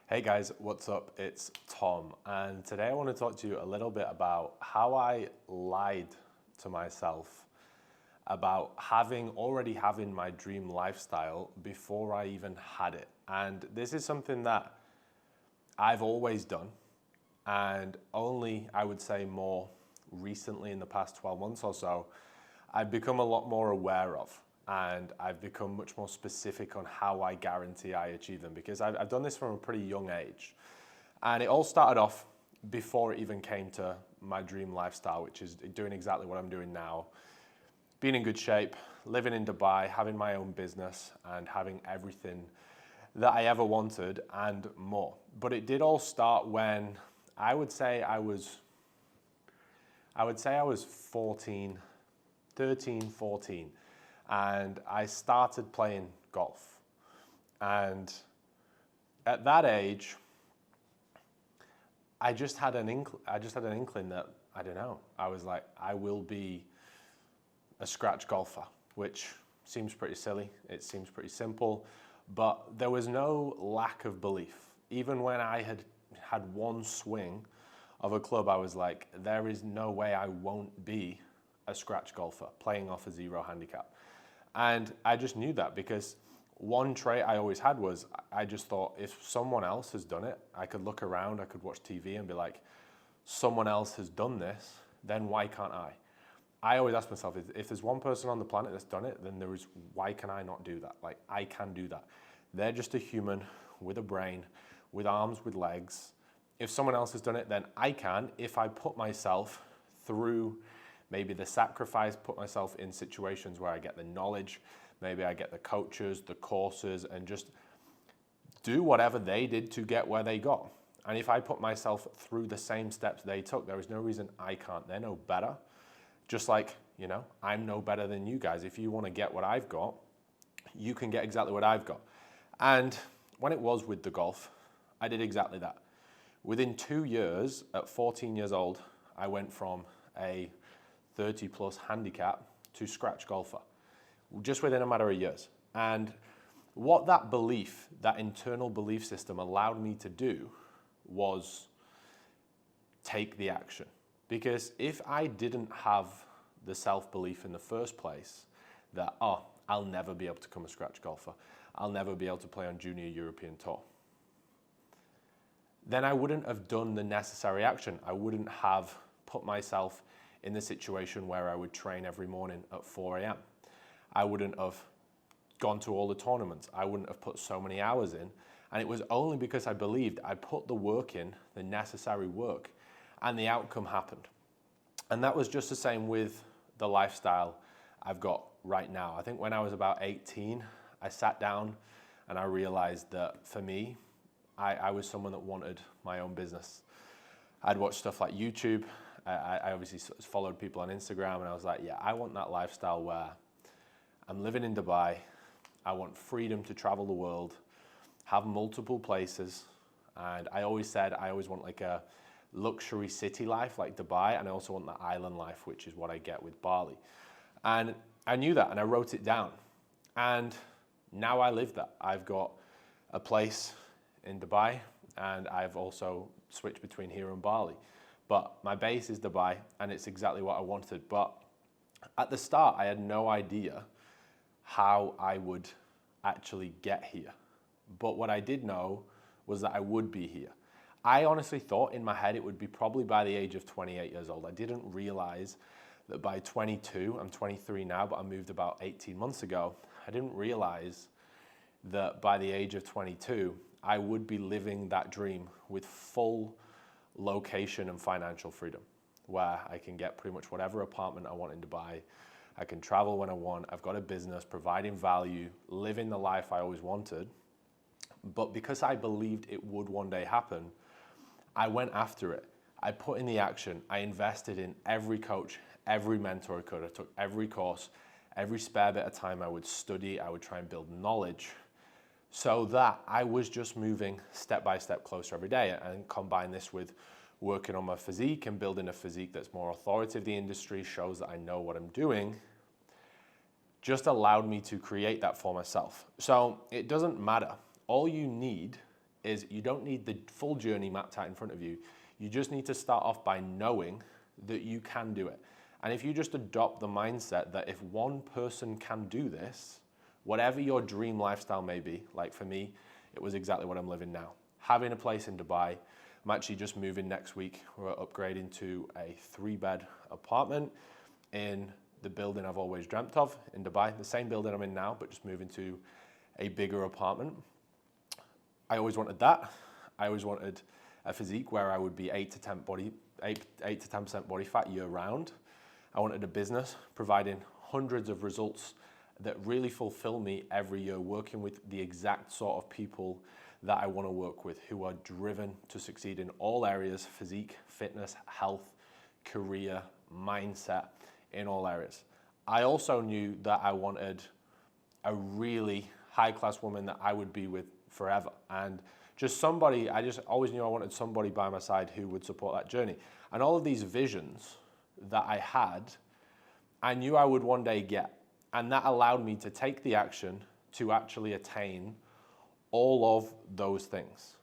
Hey guys, what's up? It's Tom, and today I want to talk to you a little bit about how I lied to myself about already having my dream lifestyle before I even had it. And this is something that I've always done, and only I would say more recently in the past 12 months or so, I've become a lot more aware of. And I've become much more specific on how I guarantee I achieve them, because I've done this from a pretty young age. And it all started off before it even came to my dream lifestyle, which is doing exactly what I'm doing now. Being in good shape, living in Dubai, having my own business, and having everything that I ever wanted and more. But it did all start when I would say I was 14, 13, 14. And I started playing golf. And at that age, I just had an inkling that, I don't know, I was like, I will be a scratch golfer, which seems pretty silly. It seems pretty simple, but there was no lack of belief. Even when I had one swing of a club, I was like, there is no way I won't be a scratch golfer playing off a 0 handicap. And I just knew that, because one trait I always had was I just thought, if someone else has done it, I could look around, I could watch TV and be like, someone else has done this, then why can't I? I always ask myself, if there's one person on the planet that's done it, then why can I not do that? Like, I can do that. They're just a human with a brain, with arms, with legs. If someone else has done it, then I can, if I put myself through maybe the sacrifice, put myself in situations where I get the knowledge, maybe I get the coaches, the courses, and just do whatever they did to get where they got. And if I put myself through the same steps they took, there is no reason I can't. They're no better. Just like, I'm no better than you guys. If you want to get what I've got, you can get exactly what I've got. And when it was with the golf, I did exactly that. Within 2 years, at 14 years old, I went from a 30 plus handicap to scratch golfer, just within a matter of years. And what that belief, that internal belief system allowed me to do was take the action. Because if I didn't have the self-belief in the first place that, I'll never be able to become a scratch golfer, I'll never be able to play on Junior European Tour, then I wouldn't have done the necessary action. I wouldn't have put myself in the situation where I would train every morning at 4 a.m. I wouldn't have gone to all the tournaments. I wouldn't have put so many hours in. And it was only because I believed I put the work in, the necessary work, and the outcome happened. And that was just the same with the lifestyle I've got right now. I think when I was about 18, I sat down and I realized that for me, I was someone that wanted my own business. I'd watched stuff like YouTube. I obviously followed people on Instagram, and I was like, yeah, I want that lifestyle where I'm living in Dubai. I want freedom to travel the world, have multiple places. And I always said, I always want like a luxury city life like Dubai, and I also want the island life, which is what I get with Bali. And I knew that, and I wrote it down. And now I live that. I've got a place in Dubai, and I've also switched between here and Bali. But my base is Dubai, and it's exactly what I wanted. But at the start, I had no idea how I would actually get here. But what I did know was that I would be here. I honestly thought in my head it would be probably by the age of 28 years old. I didn't realize that by 22, I'm 23 now, but I moved about 18 months ago. I didn't realize that by the age of 22, I would be living that dream with full location and financial freedom, where I can get pretty much whatever apartment I want in Dubai. I can travel when I want. I've got a business, providing value, living the life I always wanted. But because I believed it would one day happen, I went after it. I put in the action. I invested in every coach, every mentor I could. I took every course, every spare bit of time I would study. I would try and build knowledge, so that I was just moving step by step closer every day. And combine this with working on my physique and building a physique that's more authoritative in the industry, shows that I know what I'm doing, just allowed me to create that for myself. So it doesn't matter. All you need is you don't need the full journey mapped out in front of you. You just need to start off by knowing that you can do it. And if you just adopt the mindset that if one person can do this, whatever your dream lifestyle may be, like for me, it was exactly what I'm living now. Having a place in Dubai. I'm actually just moving next week. We're upgrading to a 3-bed apartment in the building I've always dreamt of in Dubai, the same building I'm in now, but just moving to a bigger apartment. I always wanted that. I always wanted a physique where I would be 8 to 10% body fat year round. I wanted a business providing hundreds of results that really fulfill me every year, working with the exact sort of people that I want to work with, who are driven to succeed in all areas: physique, fitness, health, career, mindset, in all areas. I also knew that I wanted a really high-class woman that I would be with forever. And just somebody, I just always knew I wanted somebody by my side who would support that journey. And all of these visions that I had, I knew I would one day get. And that allowed me to take the action to actually attain all of those things.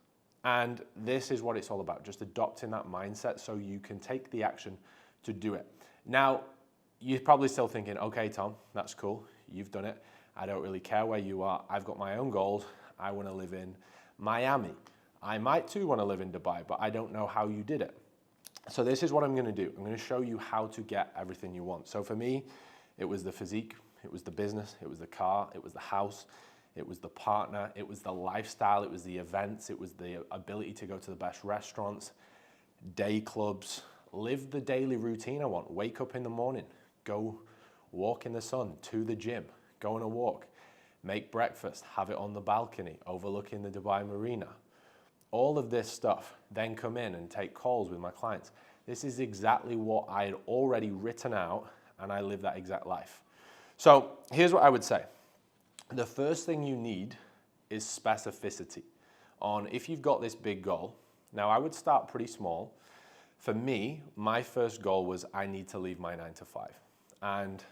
And this is what it's all about, just adopting that mindset so you can take the action to do it. Now, you're probably still thinking, okay, Tom, that's cool. You've done it. I don't really care where you are. I've got my own goals. I want to live in Miami. I might too want to live in Dubai, but I don't know how you did it. So this is what I'm going to do. I'm going to show you how to get everything you want. So for me, it was the physique, it was the business, it was the car, it was the house, it was the partner, it was the lifestyle, it was the events, it was the ability to go to the best restaurants, day clubs, live the daily routine I want. Wake up in the morning, go walk in the sun to the gym, go on a walk, make breakfast, have it on the balcony, overlooking the Dubai Marina. All of this stuff, then come in and take calls with my clients. This is exactly what I had already written out, and I live that exact life. So here's what I would say. The first thing you need is specificity on if you've got this big goal. Now, I would start pretty small. For me, my first goal was I need to leave my 9 to 5. And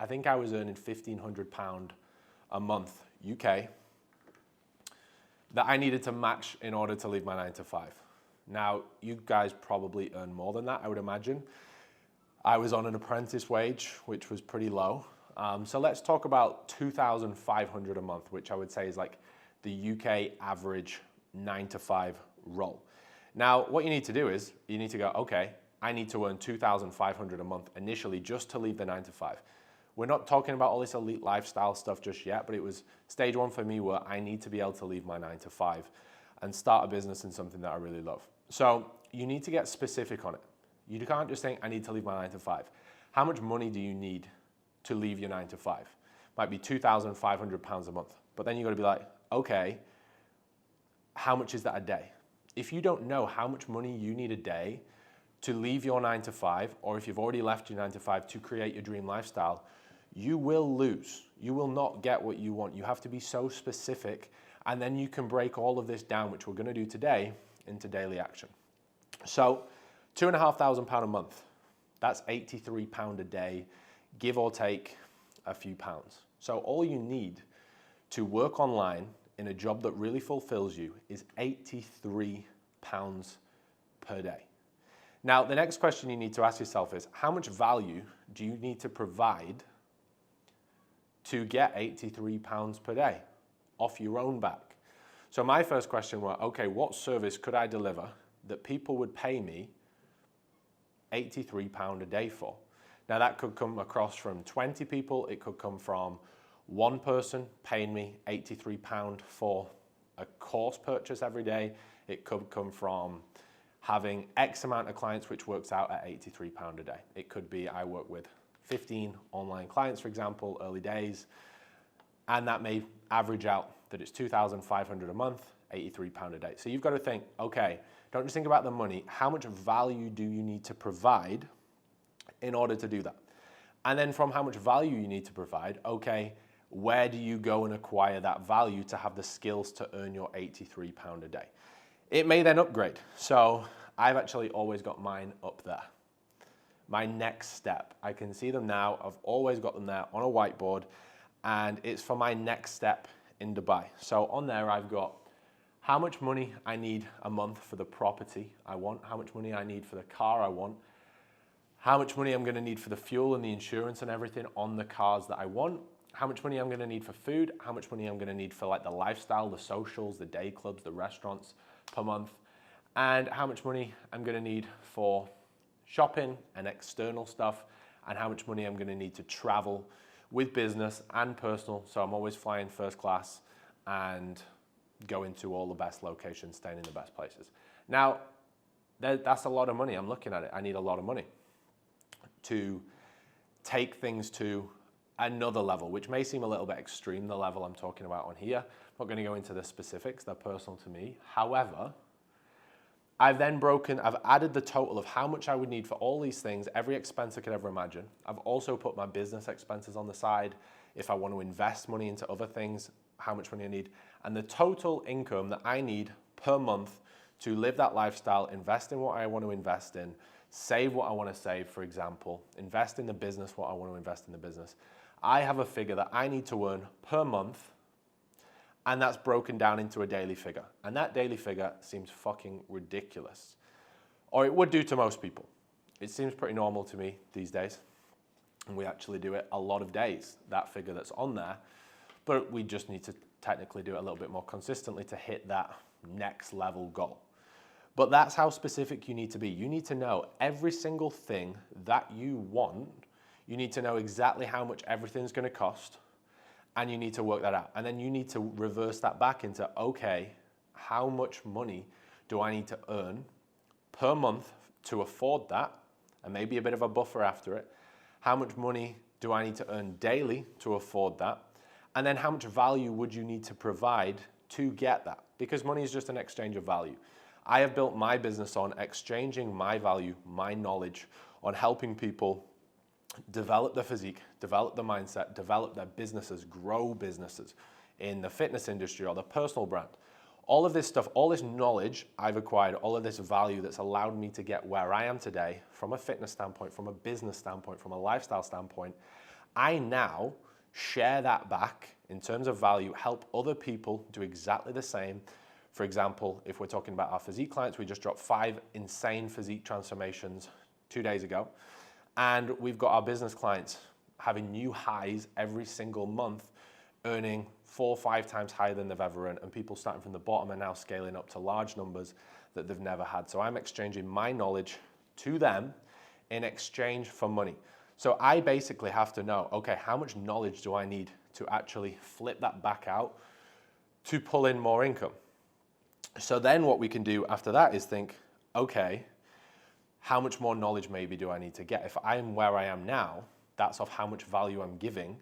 I think I was earning £1,500 a month UK that I needed to match in order to leave my 9 to 5. Now, you guys probably earn more than that, I would imagine. I was on an apprentice wage, which was pretty low. So let's talk about $2,500 a month, which I would say is like the UK average 9 to 5 role. Now, what you need to do is you need to go, okay, I need to earn $2,500 a month initially just to leave the 9 to 5. We're not talking about all this elite lifestyle stuff just yet, but it was stage one for me where I need to be able to leave my 9 to 5 and start a business in something that I really love. So you need to get specific on it. You can't just think, I need to leave my 9 to 5. How much money do you need to leave your 9 to 5? Might be £2,500 a month. But then you've got to be like, okay, how much is that a day? If you don't know how much money you need a day to leave your 9 to 5, or if you've already left your 9 to 5 to create your dream lifestyle, you will lose. You will not get what you want. You have to be so specific, and then you can break all of this down, which we're going to do today, into daily action. So £2,500 a month, that's £83 a day, give or take a few pounds. So all you need to work online in a job that really fulfills you is £83 per day. Now, the next question you need to ask yourself is, how much value do you need to provide to get £83 per day off your own back? So my first question was, okay, what service could I deliver that people would pay me £83 a day for? Now that could come across from 20 people. It could come from one person paying me £83 for a course purchase every day. It could come from having X amount of clients, which works out at £83 a day. It could be I work with 15 online clients, for example, early days, and that may average out that it's $2,500 a month, £83 a day. So you've got to think, okay, don't just think about the money. How much value do you need to provide in order to do that? And then from how much value you need to provide, okay, where do you go and acquire that value to have the skills to earn your £83 a day? It may then upgrade. So I've actually always got mine up there. My next step, I can see them now. I've always got them there on a whiteboard, and it's for my next step in Dubai. So on there, I've got how much money I need a month for the property I want, how much money I need for the car I want, how much money I'm going to need for the fuel and the insurance and everything on the cars that I want, how much money I'm going to need for food, how much money I'm going to need for like the lifestyle, the socials, the day clubs, the restaurants per month, and how much money I'm going to need for shopping and external stuff, and how much money I'm going to need to travel with business and personal. So I'm always flying first class and going to all the best locations, staying in the best places. Now, that's a lot of money. I'm looking at it. I need a lot of money to take things to another level, which may seem a little bit extreme, the level I'm talking about on here. I'm not going to go into the specifics. They're personal to me. However, I've added the total of how much I would need for all these things, every expense I could ever imagine. I've also put my business expenses on the side. If I want to invest money into other things, how much money I need, and the total income that I need per month to live that lifestyle, invest in what I want to invest in, save what I want to save, for example, invest in the business what I want to invest in the business. I have a figure that I need to earn per month, and that's broken down into a daily figure. And that daily figure seems fucking ridiculous. Or it would do to most people. It seems pretty normal to me these days. And we actually do it a lot of days, that figure that's on there. But we just need to technically do it a little bit more consistently to hit that next level goal. But that's how specific you need to be. You need to know every single thing that you want. You need to know exactly how much everything's going to cost, and you need to work that out. And then you need to reverse that back into, okay, how much money do I need to earn per month to afford that, and maybe a bit of a buffer after it? How much money do I need to earn daily to afford that? And then how much value would you need to provide to get that? Because money is just an exchange of value. I have built my business on exchanging my value, my knowledge, on helping people develop their physique, develop their mindset, develop their businesses, grow businesses in the fitness industry or the personal brand. All of this stuff, all this knowledge I've acquired, all of this value that's allowed me to get where I am today from a fitness standpoint, from a business standpoint, from a lifestyle standpoint, I now share that back in terms of value, help other people do exactly the same. For example, if we're talking about our physique clients, we just dropped 5 insane physique transformations 2 days ago. And we've got our business clients having new highs every single month, earning 4 or 5 times higher than they've ever earned. And people starting from the bottom are now scaling up to large numbers that they've never had. So I'm exchanging my knowledge to them in exchange for money. So I basically have to know, okay, how much knowledge do I need to actually flip that back out to pull in more income? So then what we can do after that is think, okay, how much more knowledge maybe do I need to get? If I'm where I am now, that's of how much value I'm giving.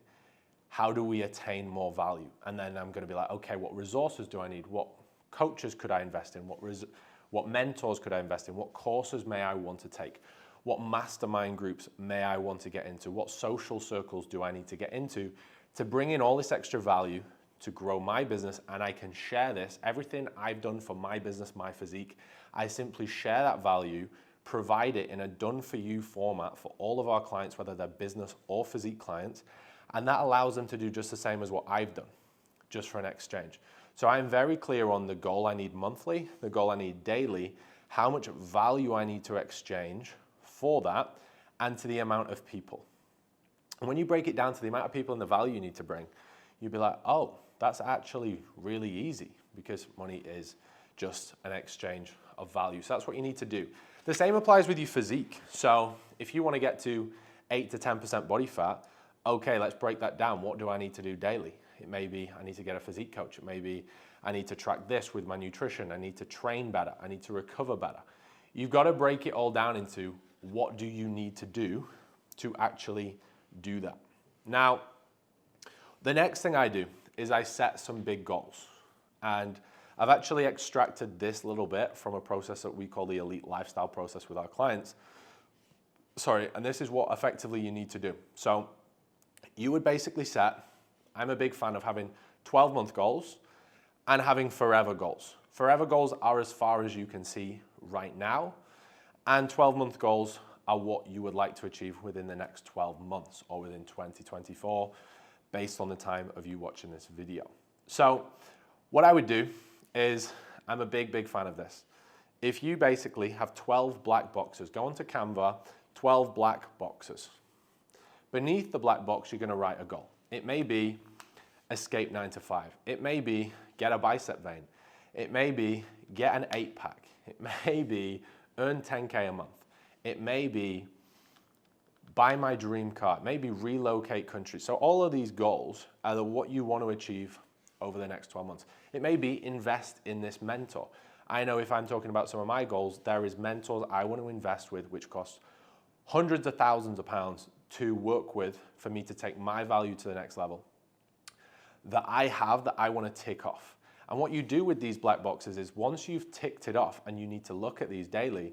How do we attain more value? And then I'm going to be like, okay, what resources do I need? What coaches could I invest in? What mentors could I invest in? What courses may I want to take? What mastermind groups may I want to get into? What social circles do I need to get into to bring in all this extra value to grow my business? And I can share this, everything I've done for my business, my physique, I simply share that value, provide it in a done-for-you format for all of our clients, whether they're business or physique clients, and that allows them to do just the same as what I've done, just for an exchange. So I'm very clear on the goal I need monthly, the goal I need daily, how much value I need to exchange for that, and to the amount of people. And when you break it down to the amount of people and the value you need to bring, you'll be like, oh, that's actually really easy, because money is just an exchange of value. So that's what you need to do. The same applies with your physique. So if you want to get to 8 to 10% body fat, okay, let's break that down. What do I need to do daily? It may be I need to get a physique coach. It may be I need to track this with my nutrition. I need to train better. I need to recover better. You've got to break it all down into what do you need to do to actually do that. Now, the next thing I do is I set some big goals. And I've actually extracted this little bit from a process that we call the elite lifestyle process with our clients. And this is what effectively you need to do. So you would basically set, I'm a big fan of having 12-month goals and having forever goals. Forever goals are as far as you can see right now, and 12-month goals are what you would like to achieve within the next 12 months or within 2024, based on the time of you watching this video. So what I would do is I'm a big, big fan of this. If you basically have 12 black boxes, go onto Canva, 12 black boxes. Beneath the black box, you're gonna write a goal. It may be escape 9 to 5. It may be get a bicep vein. It may be get an 8-pack. It may be earn 10K a month. It may be buy my dream car. It may be relocate countries. So all of these goals are what you want to achieve over the next 12 months. It may be invest in this mentor. I know if I'm talking about some of my goals, there is mentors I want to invest with which cost hundreds of thousands of pounds to work with for me to take my value to the next level that I have that I want to tick off. And what you do with these black boxes is once you've ticked it off, and you need to look at these daily,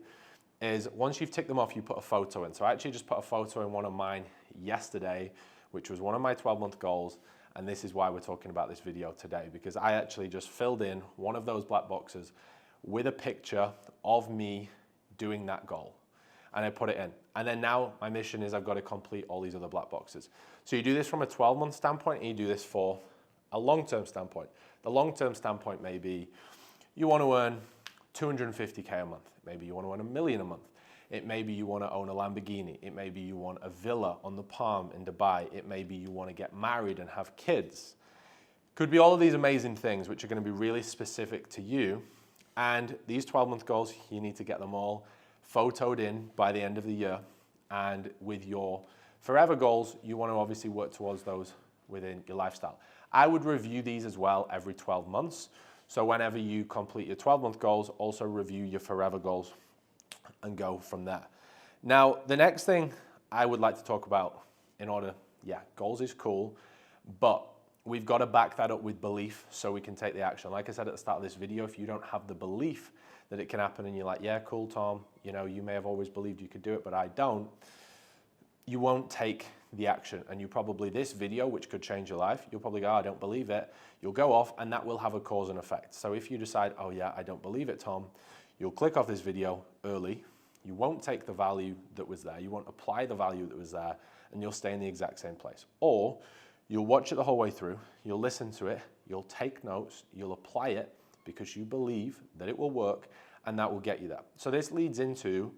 is once you've ticked them off, you put a photo in. So I actually just put a photo in one of mine yesterday, which was one of my 12-month goals. And this is why we're talking about this video today, because I actually just filled in one of those black boxes with a picture of me doing that goal. And I put it in. And then now my mission is I've got to complete all these other black boxes. So you do this from a 12-month standpoint, and you do this for a long-term standpoint. The long-term standpoint may be you want to earn 250K a month. Maybe you want to earn $1 million a month. It may be you want to own a Lamborghini. It may be you want a villa on the Palm in Dubai. It may be you want to get married and have kids. Could be all of these amazing things which are going to be really specific to you. And these 12-month goals, you need to get them all photoed in by the end of the year. And with your forever goals, you want to obviously work towards those within your lifestyle. I would review these as well every 12 months. So whenever you complete your 12-month goals, also review your forever goals and go from there. Now, the next thing I would like to talk about goals is cool, but we've got to back that up with belief so we can take the action. Like I said at the start of this video, if you don't have the belief that it can happen and you're like, yeah, cool, Tom, you may have always believed you could do it, but I don't, you won't take the action. And this video, which could change your life, you'll probably go, I don't believe it. You'll go off and that will have a cause and effect. So if you decide, oh yeah, I don't believe it, Tom, you'll click off this video early. You won't take the value that was there. You won't apply the value that was there, and you'll stay in the exact same place. Or you'll watch it the whole way through. You'll listen to it. You'll take notes. You'll apply it because you believe that it will work, and that will get you there. So this leads into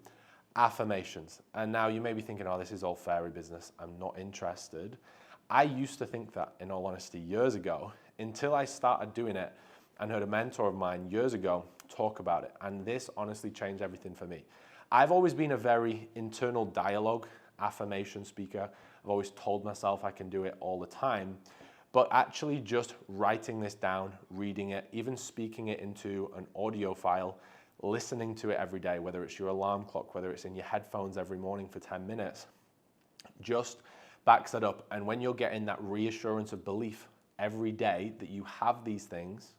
affirmations. And now you may be thinking, oh, this is all fairy business. I'm not interested. I used to think that, in all honesty, years ago, until I started doing it and heard a mentor of mine years ago talk about it. And this honestly changed everything for me. I've always been a very internal dialogue affirmation speaker. I've always told myself I can do it all the time. But actually just writing this down, reading it, even speaking it into an audio file, listening to it every day, whether it's your alarm clock, whether it's in your headphones every morning for 10 minutes, just backs that up. And when you're getting that reassurance of belief every day that you have these things,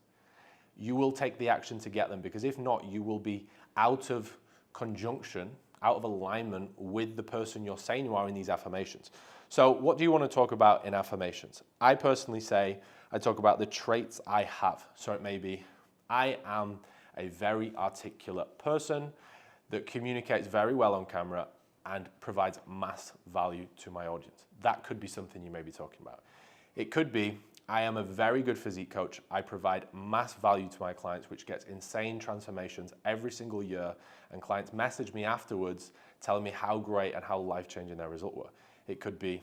you will take the action to get them, because if not, you will be out of conjunction, out of alignment with the person you're saying you are in these affirmations. So what do you want to talk about in affirmations? I personally say I talk about the traits I have. So it may be, I am a very articulate person that communicates very well on camera and provides mass value to my audience. That could be something you may be talking about. It could be, I am a very good physique coach. I provide mass value to my clients, which gets insane transformations every single year. And clients message me afterwards telling me how great and how life-changing their result were. It could be,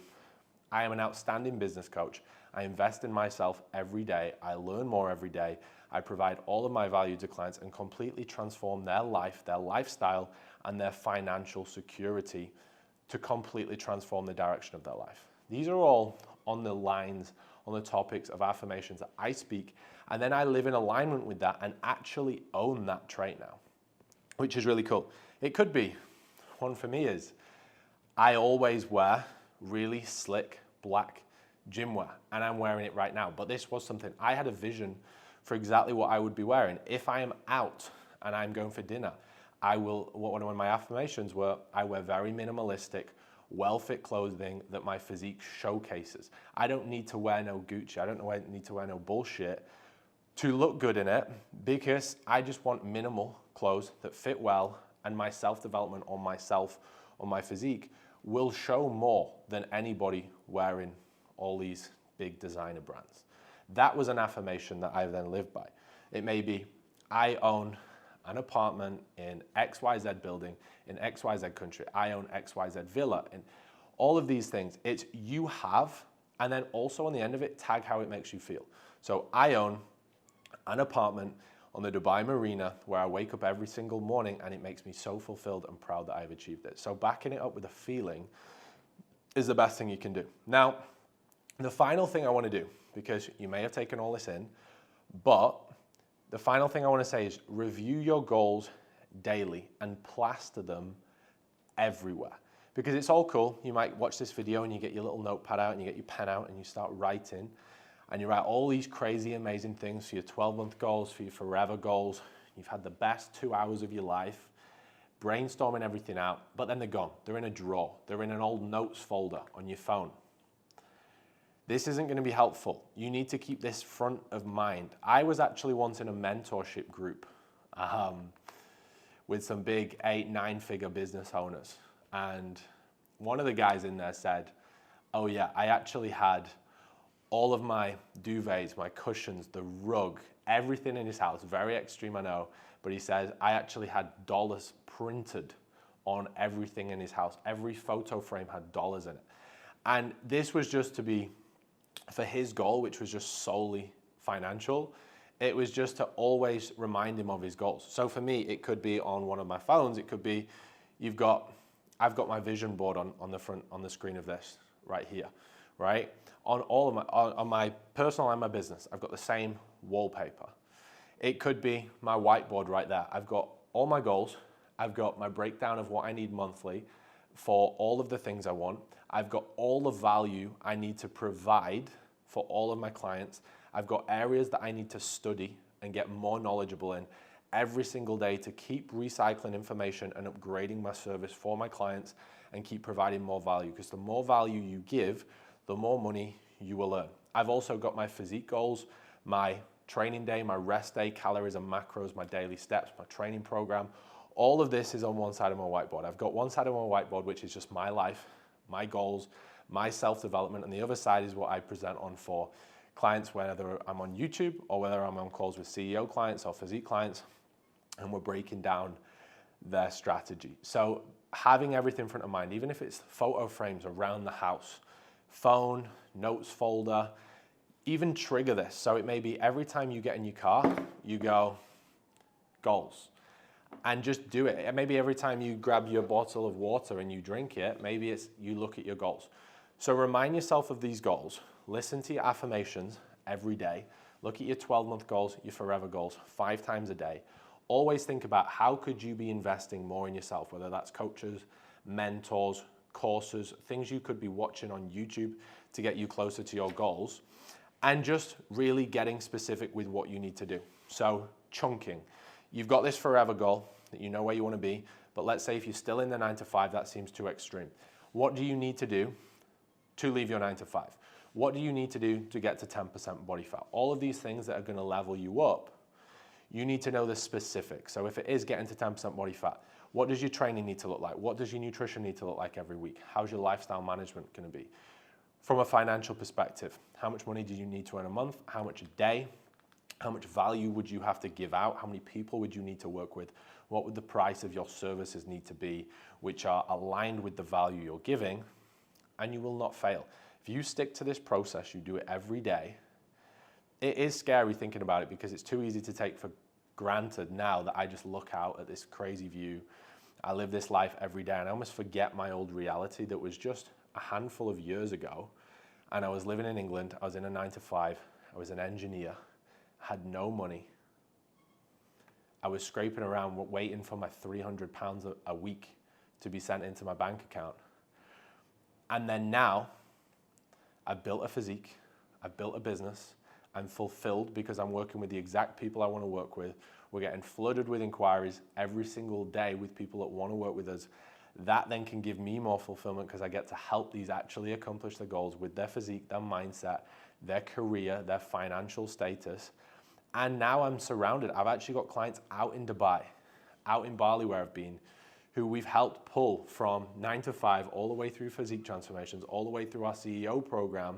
I am an outstanding business coach. I invest in myself every day. I learn more every day. I provide all of my value to clients and completely transform their life, their lifestyle, and their financial security to completely transform the direction of their life. These are all on the lines, on the topics of affirmations that I speak, and then I live in alignment with that and actually own that trait now, which is really cool. It could be, one for me is, I always wear really slick black gym wear, and I'm wearing it right now, but this was something, I had a vision for exactly what I would be wearing. If I am out and I'm going for dinner, one of my affirmations were, I wear very minimalistic, well-fit clothing that my physique showcases. I don't need to wear no Gucci. I don't need to wear no bullshit to look good in it, because I just want minimal clothes that fit well, and my self-development on myself, on my physique, will show more than anybody wearing all these big designer brands. That was an affirmation that I then lived by. It may be, I own an apartment in XYZ building, in XYZ country. I own XYZ villa. And all of these things, it's you have, and then also on the end of it, tag how it makes you feel. So I own an apartment on the Dubai Marina where I wake up every single morning and it makes me so fulfilled and proud that I've achieved it. So backing it up with a feeling is the best thing you can do. Now, the final thing I want to do, because you may have taken all this in, but the final thing I want to say is review your goals daily and plaster them everywhere. Because it's all cool. You might watch this video and you get your little notepad out and you get your pen out and you start writing. And you write all these crazy, amazing things for your 12-month goals, for your forever goals. You've had the best 2 hours of your life, brainstorming everything out, but then they're gone. They're in a drawer. They're in an old notes folder on your phone. This isn't going to be helpful. You need to keep this front of mind. I was actually once in a mentorship group with some big 8-9-figure business owners. And one of the guys in there said, oh yeah, I actually had all of my duvets, my cushions, the rug, everything in his house, very extreme I know, but he says, I actually had dollars printed on everything in his house. Every photo frame had dollars in it. And this was just to be, for his goal, which was just solely financial, it was just to always remind him of his goals. So for me, it could be on one of my phones, it could be, I've got my vision board on the front, on the screen of this, right here, right? On all of on my personal and my business, I've got the same wallpaper. It could be my whiteboard right there. I've got all my goals. I've got my breakdown of what I need monthly for all of the things I want. I've got all the value I need to provide for all of my clients. I've got areas that I need to study and get more knowledgeable in every single day to keep recycling information and upgrading my service for my clients and keep providing more value, because the more value you give, the more money you will earn. I've also got my physique goals, my training day, my rest day, calories and macros, my daily steps, my training program. All of this is on one side of my whiteboard. I've got one side of my whiteboard, which is just my life, my goals, my self-development, and the other side is what I present on for clients, whether I'm on YouTube or whether I'm on calls with CEO clients or physique clients, and we're breaking down their strategy. So having everything in front of mind, even if it's photo frames around the house, phone, notes folder, even trigger this. So it may be every time you get in your car, you go, goals. And just do it. Maybe every time you grab your bottle of water and you drink it, maybe it's you look at your goals. So remind yourself of these goals. Listen to your affirmations every day. Look at your 12-month goals, your forever goals, 5 times a day. Always think about how could you be investing more in yourself, whether that's coaches, mentors, courses, things you could be watching on YouTube to get you closer to your goals, and just really getting specific with what you need to do. So chunking. You've got this forever goal that you know where you want to be, but let's say if you're still in the 9 to 5, that seems too extreme. What do you need to do to leave your 9 to 5? What do you need to do to get to 10% body fat? All of these things that are going to level you up, you need to know the specifics. So if it is getting to 10% body fat, what does your training need to look like? What does your nutrition need to look like every week? How's your lifestyle management going to be? From a financial perspective, how much money do you need to earn a month? How much a day? How much value would you have to give out? How many people would you need to work with? What would the price of your services need to be, which are aligned with the value you're giving? And you will not fail. If you stick to this process, you do it every day. It is scary thinking about it because it's too easy to take for granted now that I just look out at this crazy view. I live this life every day and I almost forget my old reality that was just a handful of years ago. And I was living in England. I was in a 9 to 5. I was an engineer. Had no money. I was scraping around waiting for my £300 a week to be sent into my bank account. And then now I've built a physique, I've built a business, I'm fulfilled because I'm working with the exact people I want to work with. We're getting flooded with inquiries every single day with people that want to work with us. That then can give me more fulfillment because I get to help these actually accomplish their goals with their physique, their mindset, their career, their financial status. And now I'm surrounded. I've actually got clients out in Dubai, out in Bali where I've been, who we've helped pull from 9 to 5 all the way through physique transformations, all the way through our CEO program.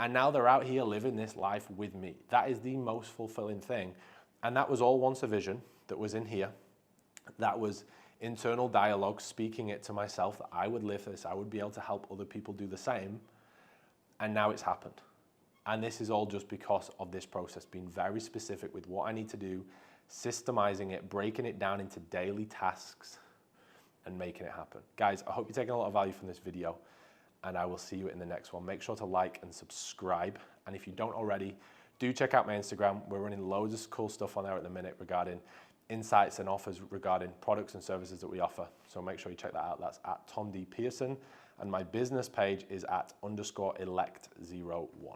And now they're out here living this life with me. That is the most fulfilling thing. And that was all once a vision that was in here. That was internal dialogue, speaking it to myself that I would live this, I would be able to help other people do the same. And now it's happened. And this is all just because of this process, being very specific with what I need to do, systemizing it, breaking it down into daily tasks, and making it happen. Guys, I hope you're taking a lot of value from this video, and I will see you in the next one. Make sure to like and subscribe. And if you don't already, do check out my Instagram. We're running loads of cool stuff on there at the minute regarding insights and offers regarding products and services that we offer. So make sure you check that out. That's at Tom D. Pearson. And my business page is at _elect01.